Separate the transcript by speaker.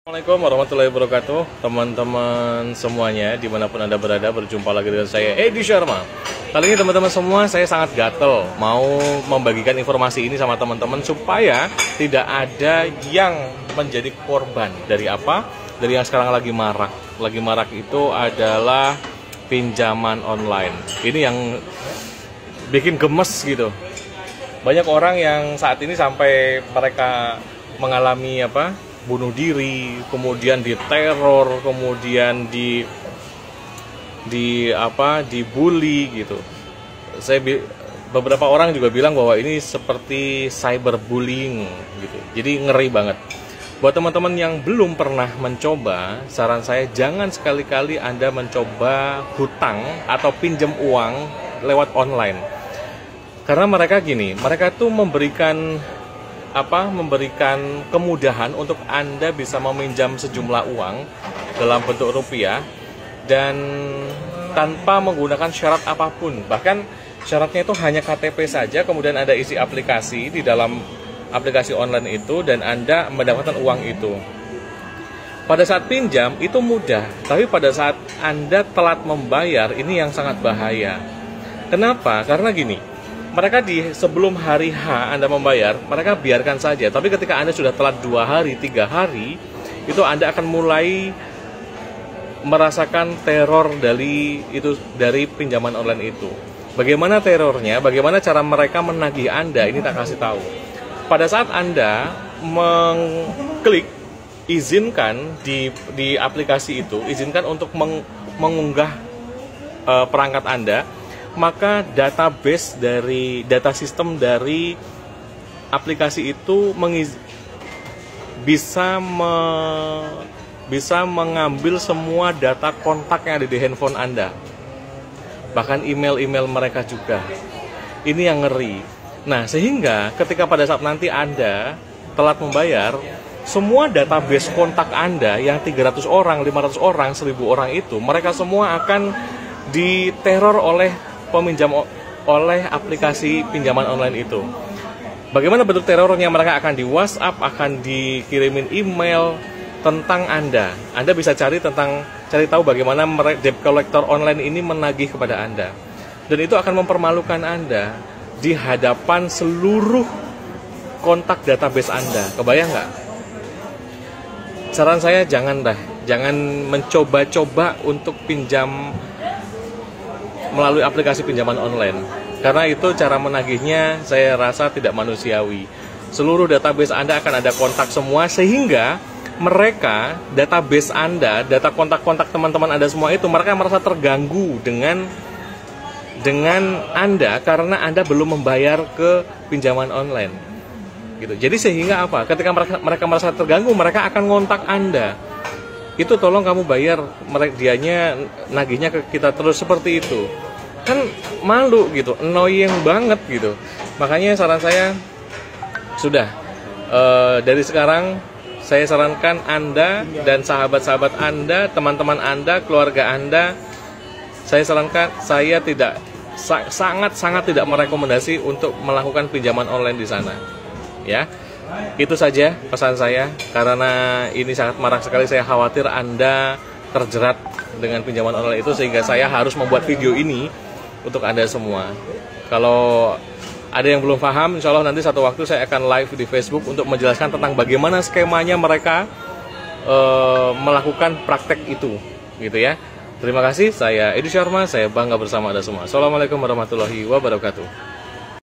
Speaker 1: Assalamualaikum warahmatullahi wabarakatuh, teman-teman semuanya dimanapun Anda berada. Berjumpa lagi dengan saya, Edi Sharma. Kali ini teman-teman semua, saya sangat gatel mau membagikan informasi ini sama teman-teman supaya tidak ada yang menjadi korban dari apa? Dari yang sekarang lagi marak. Lagi marak itu adalah pinjaman online. Ini yang bikin gemes gitu. Banyak orang yang saat ini sampai mereka mengalami bunuh diri, kemudian diteror, kemudian dibully gitu. Beberapa orang juga bilang bahwa ini seperti cyberbullying gitu. Jadi ngeri banget. Buat teman-teman yang belum pernah mencoba, saran saya jangan sekali-kali Anda mencoba hutang atau pinjam uang lewat online. Karena mereka tuh memberikan kemudahan untuk Anda bisa meminjam sejumlah uang dalam bentuk rupiah dan tanpa menggunakan syarat apapun. Bahkan syaratnya itu hanya KTP saja, kemudian Anda isi aplikasi di dalam aplikasi online itu dan Anda mendapatkan uang itu. Pada saat pinjam itu mudah, tapi pada saat Anda telat membayar ini yang sangat bahaya. Kenapa? Karena mereka sebelum hari H Anda membayar, mereka biarkan saja. Tapi ketika Anda sudah telat 2 hari, 3 hari, itu Anda akan mulai merasakan teror dari pinjaman online itu. Bagaimana terornya? Bagaimana cara mereka menagih Anda? Ini tak kasih tahu. Pada saat Anda mengklik izinkan di aplikasi itu, izinkan untuk mengunggah perangkat Anda, maka database dari data sistem dari aplikasi itu bisa mengambil semua data kontak yang ada di handphone Anda, bahkan email-email mereka juga. Ini yang ngeri. Nah, sehingga ketika pada saat nanti Anda telat membayar, semua database kontak Anda yang 300 orang, 500 orang, 1000 orang itu, mereka semua akan diteror oleh oleh aplikasi pinjaman online itu. Bagaimana bentuk terornya? Mereka akan di WhatsApp, akan dikirimin email tentang Anda. Anda bisa cari tahu bagaimana debt collector online ini menagih kepada Anda. Dan itu akan mempermalukan Anda di hadapan seluruh kontak database Anda. Kebayang nggak? Saran saya jangan mencoba-coba untuk pinjam melalui aplikasi pinjaman online, karena itu cara menagihnya saya rasa tidak manusiawi. Seluruh database Anda akan ada kontak semua, sehingga mereka, database Anda, data kontak-kontak teman-teman Anda semua itu, mereka merasa terganggu dengan Anda karena Anda belum membayar ke pinjaman online gitu. Jadi sehingga ketika mereka merasa terganggu, mereka akan ngontak Anda. Itu tolong kamu bayar, dianya nagihnya ke kita terus, seperti itu. Kan malu gitu, annoying banget gitu. Makanya saran saya dari sekarang saya sarankan Anda dan sahabat-sahabat Anda, teman-teman Anda, keluarga Anda, saya sarankan, saya sangat tidak merekomendasi untuk melakukan pinjaman online di sana. Ya. Itu saja pesan saya, karena ini sangat marak sekali. Saya khawatir Anda terjerat dengan pinjaman online itu, sehingga saya harus membuat video ini untuk Anda semua. Kalau ada yang belum paham, insya Allah nanti satu waktu saya akan live di Facebook untuk menjelaskan tentang bagaimana skemanya mereka melakukan praktek itu, gitu ya. Terima kasih, saya Edi Sharma, saya bangga bersama Anda semua. Assalamualaikum warahmatullahi wabarakatuh.